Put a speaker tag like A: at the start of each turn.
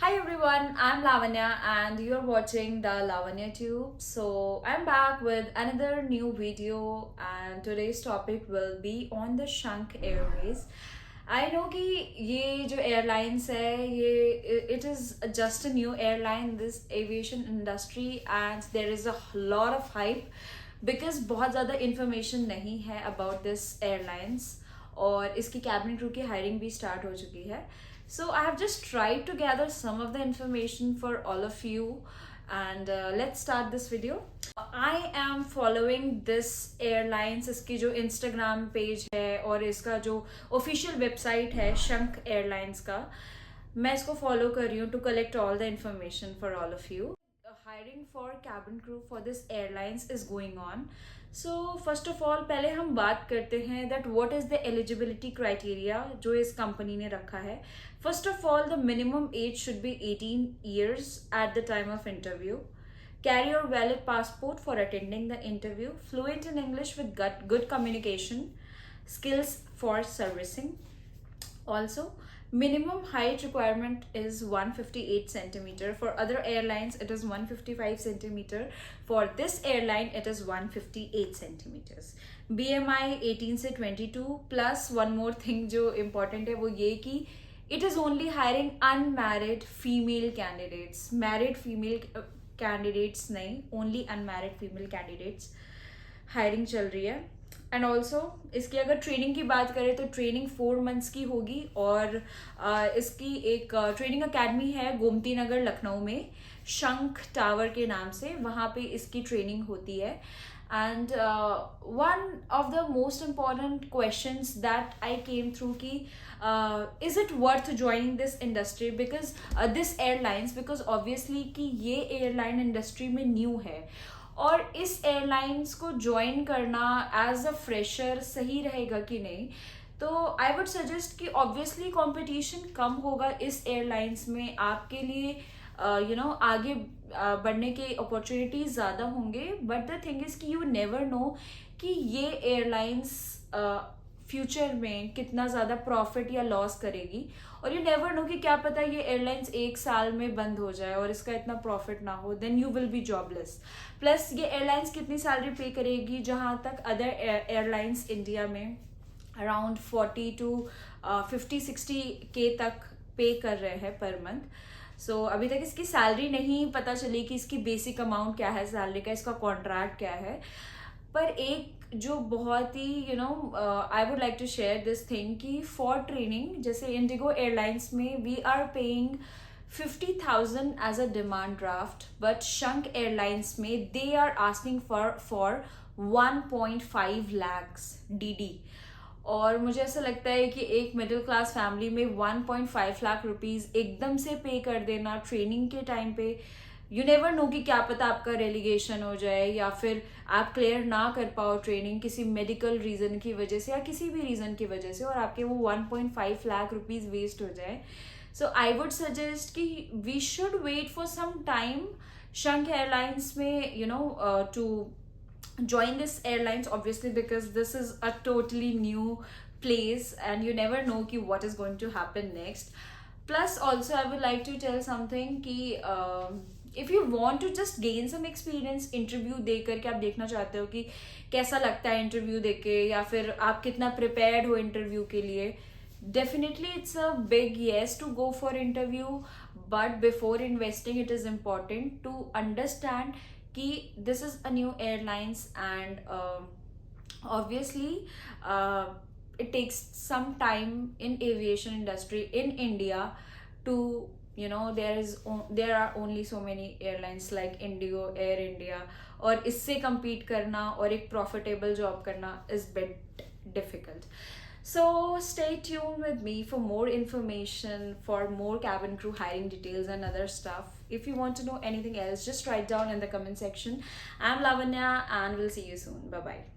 A: Hi everyone, I'm Lavanya and you're watching the Lavanya Tube. So I'm back with another new video and today's topic will be on the Shank Airways. I know कि ये जो airlines है ये it is just a new airline in this aviation industry and there is a lot of hype because बहुत ज़्यादा information नहीं है about this airlines और इसकी cabin crew की hiring भी start हो चुकी है. So I have just tried to gather some of the information for all of you and let's start this video. I am following this airlines इसकी जो Instagram page है और इसका जो official website है शंख Airlines का मैं इसको follow कर रही हूँ to collect all the information for all of you. Hiring for cabin crew for this airlines is going on. So first of all पहले हम बात करते हैं that what is the eligibility criteria जो इस कंपनी ने रखा है. First of all the minimum age should be 18 years at the time of interview. Carry your valid passport for attending the interview. Fluent in English with good communication skills for servicing. Also, minimum height requirement is 158 centimeter. For other airlines it is 155 centimeter. For this airline it is 158 centimeters. BMI 18 से 22 plus one more thing जो important है वो ये कि it is only hiring unmarried female candidates. Married female candidates नहीं, only unmarried female candidates hiring चल रही है. एंड ऑल्सो इसकी अगर ट्रेनिंग की बात करें तो ट्रेनिंग 4 मंथ्स की होगी और इसकी एक ट्रेनिंग अकेडमी है गोमती नगर लखनऊ में शंख टावर के नाम से, वहाँ पे इसकी ट्रेनिंग होती है. And one of the most important questions that I came through की is it worth joining this industry because this airlines because obviously कि ये एयरलाइन इंडस्ट्री में न्यू है और इस एयरलाइंस को ज्वाइन करना एज अ फ्रेशर सही रहेगा कि नहीं. तो आई वुड सजेस्ट कि ऑब्वियसली कंपटीशन कम होगा इस एयरलाइंस में, आपके लिए आगे बढ़ने के अपॉर्चुनिटीज ज़्यादा होंगे. बट द थिंग इज़ कि यू नेवर नो कि ये एयरलाइंस फ्यूचर में कितना ज़्यादा प्रॉफिट या लॉस करेगी और यू नेवर नो कि क्या पता ये एयरलाइंस 1 साल में बंद हो जाए और इसका इतना प्रॉफिट ना हो, then you will be jobless. Plus ये एयरलाइंस कितनी सैलरी पे करेगी, जहाँ तक अदर एयरलाइंस इंडिया में अराउंड 40 to 50-60 के तक पे कर रहे हैं पर मंथ. सो अभी तक इसकी सैलरी नहीं पता चली कि इसकी बेसिक अमाउंट क्या है सैलरी का, इसका कॉन्ट्रैक्ट क्या है. पर एक जो बहुत ही I would like to share this thing कि फॉर ट्रेनिंग जैसे इंडिगो एयरलाइंस में we are paying 50,000 as a demand draft, but Shankh airlines में they are asking for 1.5 lakhs DD. और मुझे ऐसा लगता है कि एक मिडिल क्लास फैमिली में 1.5 लाख रुपीज़ एकदम से पे कर देना ट्रेनिंग के टाइम पे, यू नेवर नो कि क्या पता आपका रेलीगेशन हो जाए या फिर आप क्लियर ना कर पाओ ट्रेनिंग किसी मेडिकल रीज़न की वजह से या किसी भी रीज़न की वजह से और आपके वो 1.5 लाख रुपीज़ वेस्ट हो जाए. सो आई वुड सजेस्ट कि we should wait for some time Shankh airlines में to join this airlines obviously because this is a totally new place and you never know ki what is going to happen next. Plus also I would like to tell something ki if you want to just gain some experience interview दे करके आप देखना चाहते हो कि कैसा लगता है interview दे के या फिर आप कितना प्रिपेयर्ड हो इंटरव्यू के लिए, definitely it's a big yes to go for interview. But before investing it is important to understand कि this is a new airlines and obviously it takes some time in aviation industry in India to there are only so many airlines like Indigo, Air India और इससे compete करना और एक profitable job करना is bit difficult. So stay tuned with me for more information, for more cabin crew hiring details and other stuff. If you want to know anything else, just write down in the comment section. I'm Lavanya and we'll see you soon. Bye bye.